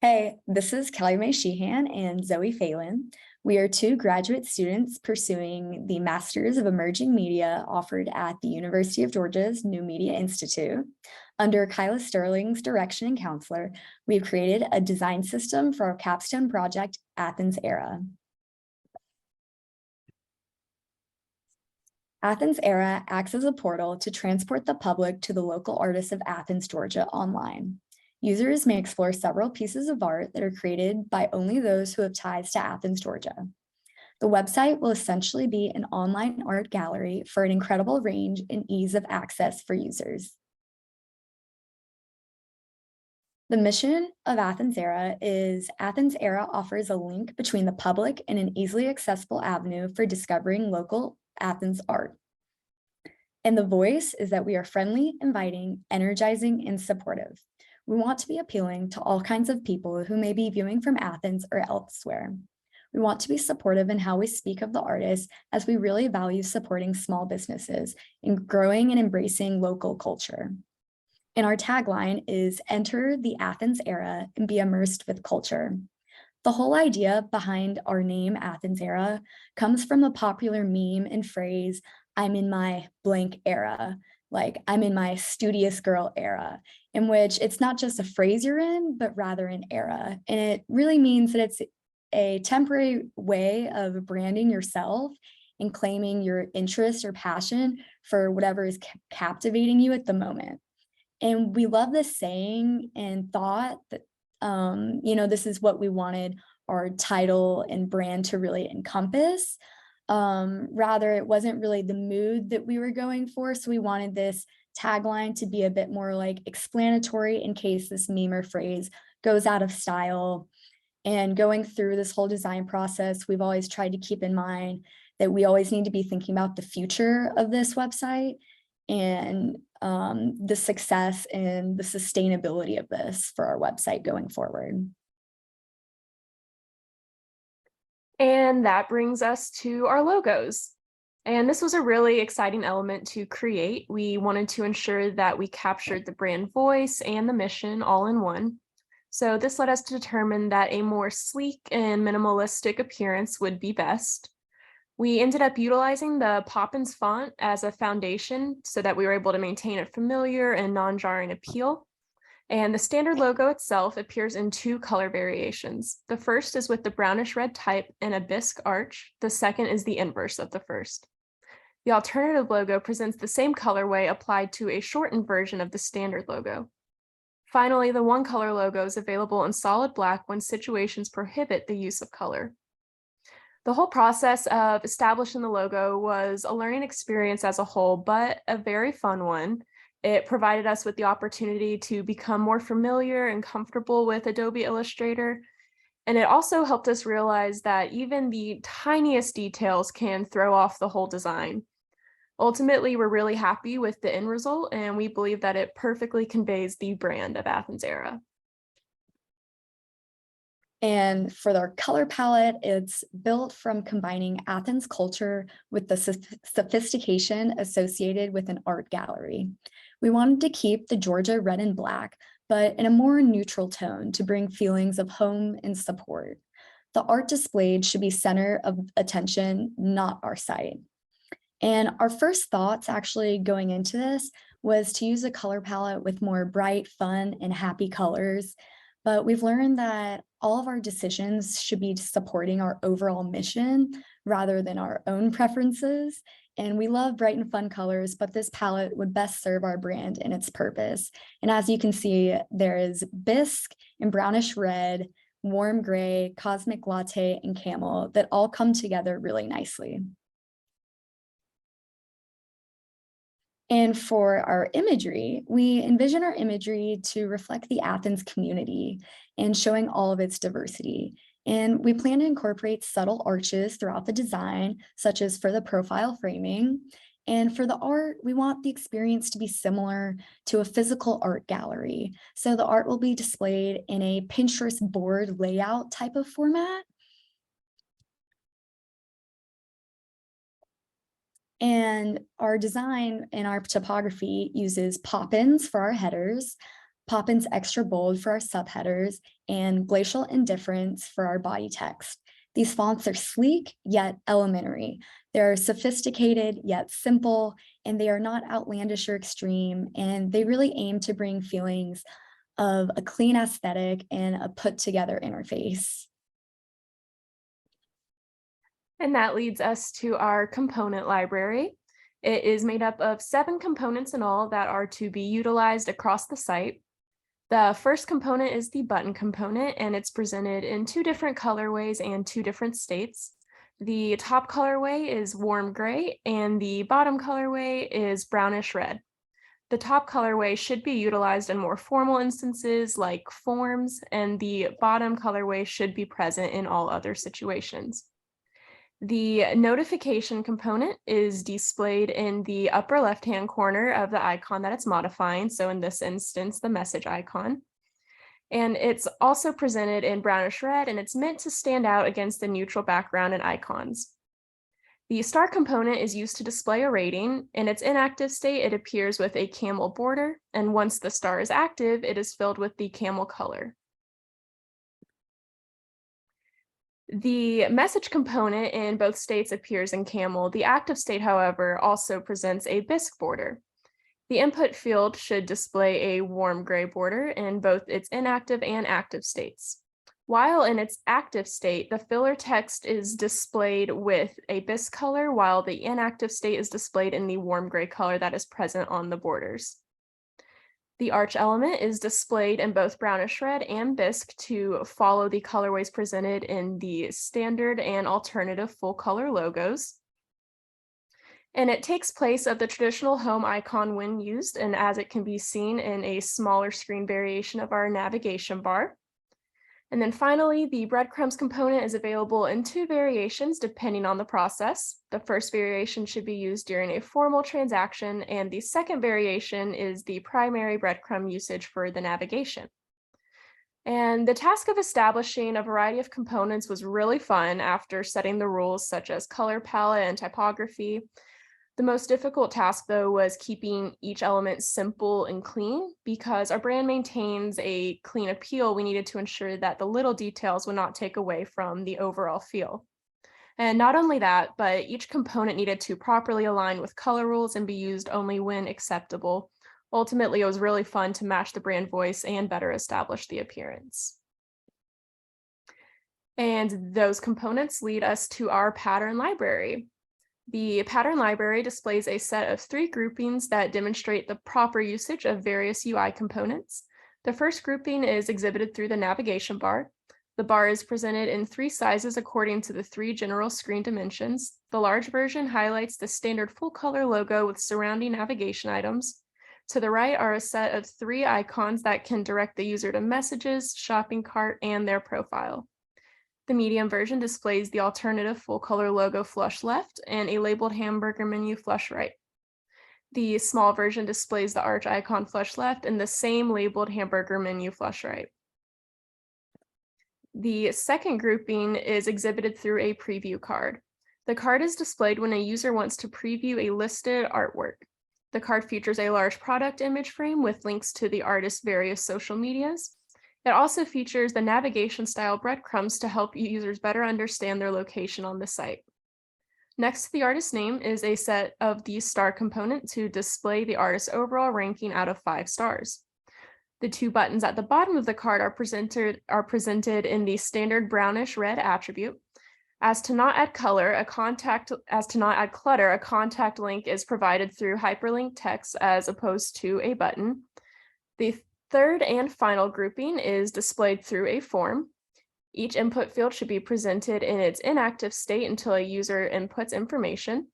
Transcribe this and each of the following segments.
Hey, this is Kelly Mae Sheehan and Zoe Phalen. We are two graduate students pursuing the Masters of Emerging Media offered at the University of Georgia's New Media Institute. Under Kyla Sterling's direction and counselor, we've created a design system for our capstone project, Athens Era. Athens Era acts as a portal to transport the public to the local artists of Athens, Georgia online. Users may explore several pieces of art that are created by only those who have ties to Athens, Georgia. The website will essentially be an online art gallery for an incredible range and ease of access for users. The mission of Athens Era is Athens Era offers a link between the public and an easily accessible avenue for discovering local Athens art. And the voice is that we are friendly, inviting, energizing, and supportive. We want to be appealing to all kinds of people who may be viewing from Athens or elsewhere. We want to be supportive in how we speak of the artists, as we really value supporting small businesses and growing and embracing local culture. And our tagline is enter the Athens Era and be immersed with culture. The whole idea behind our name Athens Era comes from the popular meme and phrase, I'm in my blank era, like I'm in my studious girl era, in which it's not just a phrase you're in, but rather an era. And it really means that it's a temporary way of branding yourself and claiming your interest or passion for whatever is captivating you at the moment. And we love this saying and thought that, this is what we wanted our title and brand to really encompass. Rather, it wasn't really the mood that we were going for. So we wanted this tagline to be a bit more like explanatory in case this meme or phrase goes out of style. And going through this whole design process, we've always tried to keep in mind that we always need to be thinking about the future of this website and the success and the sustainability of this for our website going forward. And that brings us to our logos. And this was a really exciting element to create. We wanted to ensure that we captured the brand voice and the mission all in one. So this led us to determine that a more sleek and minimalistic appearance would be best. We ended up utilizing the Poppins font as a foundation so that we were able to maintain a familiar and non-jarring appeal. And the standard logo itself appears in two color variations. The first is with the brownish red type and a bisque arch. The second is the inverse of the first. The alternative logo presents the same colorway applied to a shortened version of the standard logo. Finally, the one color logo is available in solid black when situations prohibit the use of color. The whole process of establishing the logo was a learning experience as a whole, but a very fun one. It provided us with the opportunity to become more familiar and comfortable with Adobe Illustrator. And it also helped us realize that even the tiniest details can throw off the whole design. Ultimately, we're really happy with the end result, and we believe that it perfectly conveys the brand of Athens Era. And for their color palette, it's built from combining Athens culture with the sophistication associated with an art gallery. We wanted to keep the Georgia red and black, but in a more neutral tone to bring feelings of home and support. The art displayed should be center of attention, not our site. And our first thoughts actually going into this was to use a color palette with more bright, fun, and happy colors. But we've learned that all of our decisions should be supporting our overall mission rather than our own preferences. And we love bright and fun colors, but this palette would best serve our brand and its purpose. And as you can see, there is bisque and brownish red, warm gray, cosmic latte, and camel that all come together really nicely. And for our imagery, we envision our imagery to reflect the Athens community and showing all of its diversity. And we plan to incorporate subtle arches throughout the design, such as for the profile framing. And for the art, we want the experience to be similar to a physical art gallery. So the art will be displayed in a Pinterest board layout type of format. And our design and our topography uses Poppins for our headers, Poppin's Extra Bold for our subheaders, and Glacial Indifference for our body text. These fonts are sleek yet elementary. They're sophisticated yet simple, and they are not outlandish or extreme, and they really aim to bring feelings of a clean aesthetic and a put together interface. And that leads us to our component library. It is made up of 7 components in all that are to be utilized across the site. The first component is the button component, and it's presented in 2 different colorways and 2 different states. The top colorway is warm gray, and the bottom colorway is brownish red. The top colorway should be utilized in more formal instances like forms, and the bottom colorway should be present in all other situations. The notification component is displayed in the upper left-hand corner of the icon that it's modifying. So in this instance, the message icon. And it's also presented in brownish red, and it's meant to stand out against the neutral background and icons. The star component is used to display a rating. In its inactive state, it appears with a camel border. And once the star is active, it is filled with the camel color. The message component in both states appears in camel. The active state, however, also presents a bisque border. The input field should display a warm gray border in both its inactive and active states. While in its active state, the filler text is displayed with a bisque color, while the inactive state is displayed in the warm gray color that is present on the borders. The arch element is displayed in both brownish red and bisque to follow the colorways presented in the standard and alternative full color logos. And it takes place of the traditional home icon when used, and as it can be seen in a smaller screen variation of our navigation bar. And then finally, the breadcrumbs component is available in 2 variations depending on the process. The first variation should be used during a formal transaction, and the second variation is the primary breadcrumb usage for the navigation. And the task of establishing a variety of components was really fun after setting the rules such as color palette and typography. The most difficult task, though, was keeping each element simple and clean. Because our brand maintains a clean appeal, we needed to ensure that the little details would not take away from the overall feel. And not only that, but each component needed to properly align with color rules and be used only when acceptable. Ultimately, it was really fun to match the brand voice and better establish the appearance. And those components lead us to our pattern library. The pattern library displays a set of 3 groupings that demonstrate the proper usage of various UI components. The first grouping is exhibited through the navigation bar. The bar is presented in 3 sizes according to the 3 general screen dimensions. The large version highlights the standard full color logo with surrounding navigation items. To the right are a set of 3 icons that can direct the user to messages, shopping cart, and their profile. The medium version displays the alternative full color logo flush left and a labeled hamburger menu flush right. The small version displays the arch icon flush left and the same labeled hamburger menu flush right. The second grouping is exhibited through a preview card. The card is displayed when a user wants to preview a listed artwork. The card features a large product image frame with links to the artist's various social medias. It also features the navigation style breadcrumbs to help users better understand their location on the site. Next to the artist's name is a set of the star component to display the artist's overall ranking out of 5 stars. The 2 buttons at the bottom of the card are presented in the standard brownish red attribute. As to not add clutter, a contact link is provided through hyperlink text as opposed to a button. The third and final grouping is displayed through a form. Each input field should be presented in its inactive state until a user inputs information.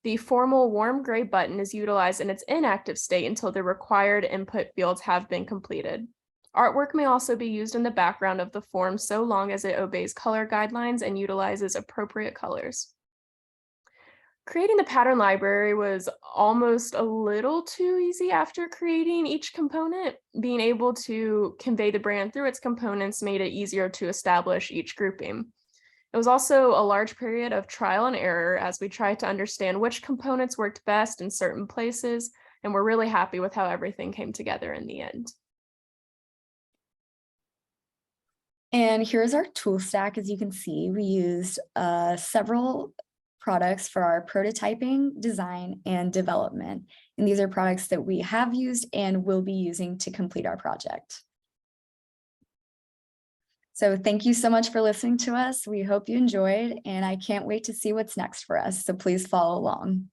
The formal warm gray button is utilized in its inactive state until the required input fields have been completed. Artwork may also be used in the background of the form so long as it obeys color guidelines and utilizes appropriate colors. Creating the pattern library was almost a little too easy after creating each component. Being able to convey the brand through its components made it easier to establish each grouping. It was also a large period of trial and error as we tried to understand which components worked best in certain places, and we're really happy with how everything came together in the end. And here's our tool stack. As you can see, we used several products for our prototyping, design, and development. And these are products that we have used and will be using to complete our project. So thank you so much for listening to us. We hope you enjoyed, and I can't wait to see what's next for us. So please follow along.